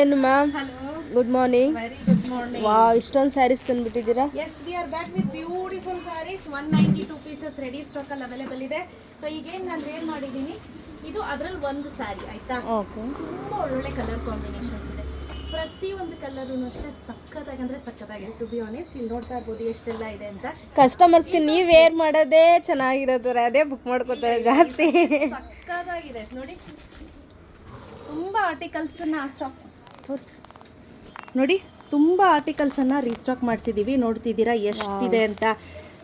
ಏನು ma'am? Hello. Good morning. Very good morning. Wow, ಇಷ್ಟೊಂದು saris ತಂದುಬಿಟ್ಟಿದ್ದೀರಾ. Yes, we are back with beautiful sarees. 192 pieces ready stock ಅಲ್ಲಿ available ಇದೆ. So ಈಗೇನು ನಾನು wear ಮಾಡಿದ್ದೀನಿ, ಇದು ಅದರಲ್ಲಿ ಒಂದು ಸ್ಯಾರಿ ಆಯ್ತಾ. ಓಕೆ. ತುಂಬ ಒಳ್ಳೊಳ್ಳೆ ಕಲರ್ ಕಾಂಬಿನೇಷನ್ಸ್ ಇದೆ. ಪ್ರತಿ ಒಂದು ಕಲರೂ ಅಷ್ಟೇ ಸಕ್ಕತ್ತಾಗಿ ಅಂದರೆ ಸಕ್ಕತ್ತಾಗಿದೆ. ಟು ಬಿ ಆನೆಸ್ಟ್, ಇಲ್ಲಿ ನೋಡ್ತಾ ಇರ್ಬೋದು ಎಷ್ಟೆಲ್ಲ ಇದೆ ಅಂತ. ಕಸ್ಟಮರ್ಸ್ಗೆ ನೀವು ವೇರ್ ಮಾಡೋದೇ ಚೆನ್ನಾಗಿರೋದ್ರೆ ಅದೇ ಬುಕ್ ಮಾಡ್ಕೋತಾರೆ ಜಾಸ್ತಿ. ಸಕ್ಕತ್ತಾಗಿದೆ ನೋಡಿ. ತುಂಬ ಆರ್ಟಿಕಲ್ಸನ್ನು ಸ್ಟಾಕ್ ತೋರಿಸ್ತೀನಿ ನೋಡಿ. ತುಂಬ ಆರ್ಟಿಕಲ್ಸನ್ನು ರೀಸ್ಟಾಕ್ ಮಾಡಿಸಿದ್ದೀವಿ. ನೋಡ್ತಿದ್ದೀರಾ ಎಷ್ಟಿದೆ ಅಂತ.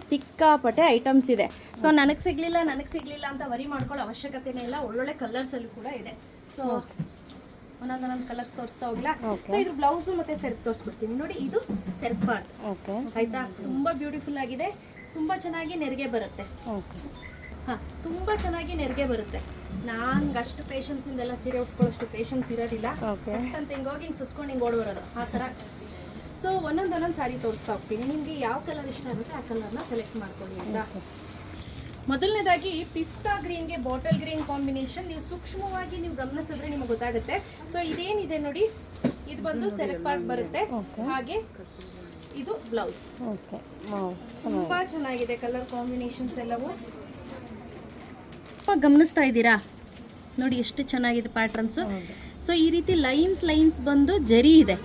ಸಿಕ್ಕಾಪಟ್ಟೆ ಐಟಮ್ಸ್ ಇದೆ. ಸೊ ನನಗೆ ಸಿಗಲಿಲ್ಲ ಅಂತ ವರಿ ಮಾಡ್ಕೊಳ್ಳೋ ಅವಶ್ಯಕತೆನೇ ಇಲ್ಲ. ಒಳ್ಳೊಳ್ಳೆ ಕಲರ್ಸಲ್ಲಿ ಕೂಡ ಇದೆ. ಸೊ ಒಂದೊಂದೊಂದು ಕಲರ್ಸ್ ತೋರಿಸ್ತಾ ಹೋಗ್ಲಾ. ಸೊ ಇದ್ರ ಬ್ಲೌಸು ಮತ್ತೆ ಸೆರ್ಪ್ ತೋರಿಸ್ಬಿಡ್ತೀನಿ ನೋಡಿ. ಇದು ಸೆರ್ಪ್ ಪಾರ್ಟ್ ಆಯ್ತಾ. ತುಂಬ ಬ್ಯೂಟಿಫುಲ್ ಆಗಿದೆ. ತುಂಬ ಚೆನ್ನಾಗಿ ನೆರಿಗೆ ಬರುತ್ತೆ. ಹಾಂ, ತುಂಬ ಚೆನ್ನಾಗಿ ನೆರಿಗೆ ಬರುತ್ತೆ. ನಂಗೆ ಅಷ್ಟು ಪೇಷನ್ಸ್ ಇಂದೆಲ್ಲ ಸೀರೆ ಉಟ್ಕೊಳ್ಳೋಷ್ಟು ಪೇಷನ್ಸ್ ಇರೋದಿಲ್ಲ ಅಂತ ಹಿಂಗೋಗಿ ಹಿಂಗೆ ಸುತ್ಕೊಂಡು ಹಿಂಗೆ ಓಡಿ ಬರೋದು ಆ ಥರ. ಸೊ ಒಂದೊಂದು ಸಾರಿ ತೋರಿಸ್ತಾ ಹೋಗ್ತೀನಿ. ನಿಮಗೆ ಯಾವ ಕಲರ್ ಇಷ್ಟ ಆಗುತ್ತೆ ಆ ಕಲರ್ನ ಸೆಲೆಕ್ಟ್ ಮಾಡ್ಕೊಳ್ಳಿ ಅಂತ. ಮೊದಲನೇದಾಗಿ ಪಿಸ್ತಾ ಗ್ರೀನ್ಗೆ ಬಾಟಲ್ ಗ್ರೀನ್ ಕಾಂಬಿನೇಷನ್. ನೀವು ಸೂಕ್ಷ್ಮವಾಗಿ ನೀವು ಗಮನಿಸಿದ್ರೆ ನಿಮಗೆ ಗೊತ್ತಾಗುತ್ತೆ. ಸೊ ಇದೇನಿದೆ ನೋಡಿ, ಇದು ಬಂದು ಸೆರೆಕ್ ಪಾರ್ಟ್ ಬರುತ್ತೆ. ಹಾಗೆ ಇದು ಬ್ಲೌಸ್. ತುಂಬ ಚೆನ್ನಾಗಿದೆ ಕಲರ್ ಕಾಂಬಿನೇಷನ್ಸ್ ಎಲ್ಲವೂ. ಗಮನಿಸ್ತಾ ಇದ್ದೀರಾ ನೋಡಿ ಎಷ್ಟು ಚೆನ್ನಾಗಿದೆ ಪ್ಯಾಟ್ರನ್ಸು. ಸೊ ಈ ರೀತಿ ಲೈನ್ಸ್ ಬಂದು ಜರಿ ಇದೆ.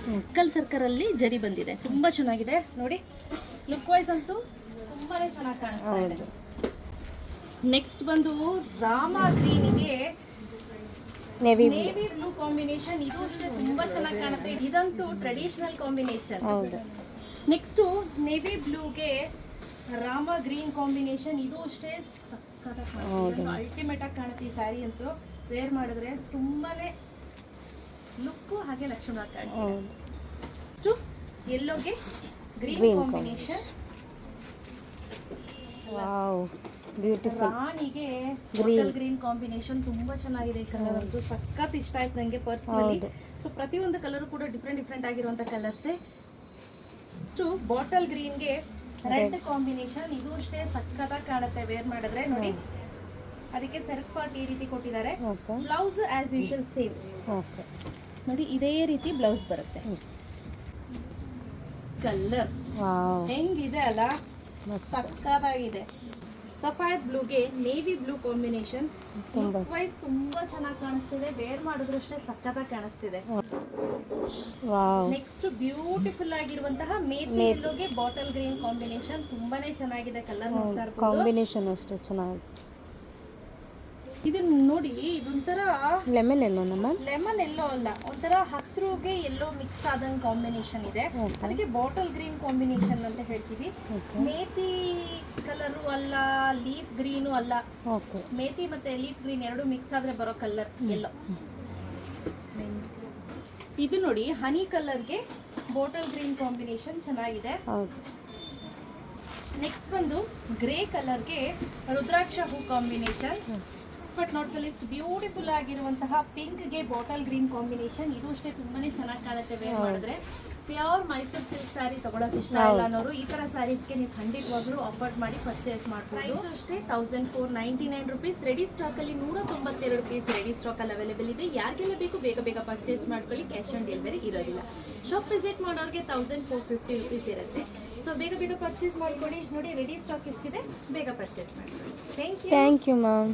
ಸರ್ಕರಲ್ಲಿ ಜರಿ ಬಂದಿದೆ. ತುಂಬ ಚೆನ್ನಾಗಿದೆ ನೋಡಿ. ಲುಕ್ ವೈಸ್ ಅಂತೂ ತುಂಬಾ ಚೆನ್ನಾಗಿ ಕಾಣಿಸ್ತಾ ಇದೆ. ನೆಕ್ಸ್ಟ್ ಬಂದು ರಾಮ ಗ್ರೀನಿಗೆ ನೇವಿ ಬ್ಲೂ ಕಾಂಬಿನೇಷನ್. ಇದು ಅಷ್ಟೇ ತುಂಬಾ ಚೆನ್ನಾಗಿ ಕಾಣುತ್ತೆ. ಇದಂತೂ ಟ್ರೆಡಿಷನಲ್ ಕಾಂಬಿನೇಷನ್. ನೆಕ್ಸ್ಟು ನೇವಿ ಬ್ಲೂಗೆ ರಾಮ ಗ್ರೀನ್ ಕಾಂಬಿನೇಷನ್. ಇದು ಅಷ್ಟೇ ಅಲ್ಟಿಮೇಟ್ ಆಗಿ ಕಾಣುತ್ತೆ. ಈ ಸ್ಯಾರಿ ಅಂತೂ ವೇರ್ ಮಾಡಿದ್ರೆ ತುಂಬಾನೇ ಲುಕ್ಕು ಹಾಗೆ ಲಕ್ಷಣ ಕಾಣುತ್ತೆ. ಯೆಲ್ಲೋಗೆ ಗ್ರೀನ್ ಕಾಂಬಿನೇಷನ್. ರಾಣಿಗೆ ಗ್ರೀನ್ ಕಾಂಬಿನೇಷನ್ ತುಂಬಾ ಚೆನ್ನಾಗಿದೆ. ಕಲರ್ ಅಂತೂ ಸಖತ್ ಇಷ್ಟ ಆಯ್ತು ನನಗೆ ಪರ್ಸನಲಿ. ಸೊ ಪ್ರತಿಯೊಂದು ಕಲರ್ ಕೂಡ ಡಿಫ್ರೆಂಟ್ ಆಗಿರುವಂತ ಕಲರ್ಸೇ. ನೆಕ್ಸ್ಟ್ ಬಾಟಲ್ ಗ್ರೀನ್ಗೆ ರೆಡ್ ಕಾಂಬಿನೇಷನ್. ಇದು ಅಷ್ಟೇ ಸಕ್ಕತ್ತಾಗಿ ಕಾಣುತ್ತೆ ವೇರ್ ಮಾಡಿದ್ರೆ ನೋಡಿ. ಅದಕ್ಕೆ ಸೆರ್ಕ್ ಪಾರ್ಟ್ ಈ ರೀತಿ ಕೊಟ್ಟಿದ್ದಾರೆ. ಬ್ಲೌಸ್ ಆಸ್ ಯೂಶುವಲ್ ಸೇಮ್ ನೋಡಿ. ಇದೇ ರೀತಿ ಬ್ಲೌಸ್ ಬರುತ್ತೆ. ಕಲರ್ ಹೆಂಗಿದೆ ಅಲ್ಲ, ಸಕ್ಕತ್ತಾಗಿದೆ. ಸಫೈರ್ ಬ್ಲೂಗೆ ನೇವಿ ಬ್ಲೂ ಕಾಂಬಿನೇಷನ್. ವೈಸ್ ತುಂಬಾ ಚೆನ್ನಾಗಿ ಕಾಣಿಸ್ತಿದೆ. ವೇರ್ ಮಾಡಿದ್ರು ಅಷ್ಟೇ ಸಕ್ಕತ್ತಾಗಿ ಕಾಣಿಸ್ತಿದೆ. ನೆಕ್ಸ್ಟ್ ಬ್ಯೂಟಿಫುಲ್ ಆಗಿರುವಂತಹ ಮೇಥಿ ಯೆಲ್ಲೋಗೆ ಬಾಟಲ್ ಗ್ರೀನ್ ಕಾಂಬಿನೇಷನ್. ತುಂಬಾನೇ ಚೆನ್ನಾಗಿದೆ ಕಲರ್. ನೋಡ್ತಾ ಇರ್ಬೋದು ಕಾಂಬಿನೇಷನ್ ಅಷ್ಟೇ ಚೆನ್ನಾಗಿದೆ. ಇದನ್ನ ನೋಡಿ, ಇದೊಂಥರ ಲೆಮನ್ ಎಲ್ಲೋ ಲೆಮನ್ ಎಲ್ಲೋ ಅಲ್ಲ, ಒಂಥರ ಹಸಿರುಗೆ ಎಲ್ಲೋ ಮಿಕ್ಸ್ ಆದಂಗ್ ಕಾಂಬಿನೇಷನ್ ಇದೆ. ಅದಕ್ಕೆ ಬಾಟಲ್ ಗ್ರೀನ್ ಕಾಂಬಿನೇಷನ್ ಅಂತ ಹೇಳ್ತೀವಿ. ಮೇಥಿ ಕಲರು ಅಲ್ಲ, ಲೀಫ್ ಗ್ರೀನು ಅಲ್ಲ. ಮೇಥಿ ಮತ್ತೆ ಲೀಫ್ ಗ್ರೀನ್ ಎರಡು ಮಿಕ್ಸ್ ಆದ್ರೆ ಬರೋ ಕಲರ್ ಎಲ್ಲೋ. ಇದು ನೋಡಿ, ಹನಿ ಕಲರ್ಗೆ ಬಾಟಲ್ ಗ್ರೀನ್ ಕಾಂಬಿನೇಷನ್ ಚೆನ್ನಾಗಿದೆ. ನೆಕ್ಸ್ಟ್ ಬಂದು ಗ್ರೇ ಕಲರ್ಗೆ ರುದ್ರಾಕ್ಷ ಹೂ combination. But not the least beautiful ಆಗಿರುವಂತಹ ಪಿಂಕ್ಗೆ ಬಾಟಲ್ ಗ್ರೀನ್ ಕಾಂಬಿನೇಷನ್. ಇದು ಅಷ್ಟೇ ತುಂಬಾನೇ ಚೆನ್ನಾಗಿ ಕಾಣುತ್ತೆ ವೇರ್ ಮಾಡಿದ್ರೆ. ಪ್ಯೂರ್ ಮೈಸೂರು ಸಿಲ್ಕ್ ಸ್ಯಾರಿ ತಗೊಳಕ್ ಇಷ್ಟ ಇಲ್ಲ ಅನ್ನೋರು ಈ ತರ ಸ್ಯಾರೀಸ್ಗೆ ನೀವು ಖಂಡಿತವಾಗ್ಲೂ ಆಫರ್ ಮಾಡಿ ಪರ್ಚೇಸ್ ಮಾಡ್ಬೋದು. ಪ್ರೈಸ್ ಅಷ್ಟೇ 1499 ರುಪೀಸ್. ರೆಡಿ ಸ್ಟಾಕ್ ಅಲ್ಲಿ 192 ಪೀಸ್ ರೆಡಿ ಸ್ಟಾಕ್ ಅಲ್ಲಿ ಅವೈಲೇಬಲ್ ಇದೆ. ಯಾರಿಗೆಲ್ಲ ಬೇಕು ಬೇಗ ಪರ್ಚೇಸ್ ಮಾಡ್ಕೊಳ್ಳಿ. ಕ್ಯಾಶ್ ಆನ್ ಡೆಲಿವರಿ ಇರೋದಿಲ್ಲ. ಶಾಪ್ ವಿಸಿಟ್ ಮಾಡೋರಿಗೆ 1450 ರುಪೀಸ್ ಇರುತ್ತೆ. ಸೊ ಬೇಗ ಪರ್ಚೇಸ್ ಮಾಡ್ಕೊಳ್ಳಿ. ನೋಡಿ ರೆಡಿ ಸ್ಟಾಕ್ ಎಷ್ಟಿದೆ, ಬೇಗ ಪರ್ಚೇಸ್ ಮಾಡ್ಕೊಳ್ಳಿ. Thank you ma'am.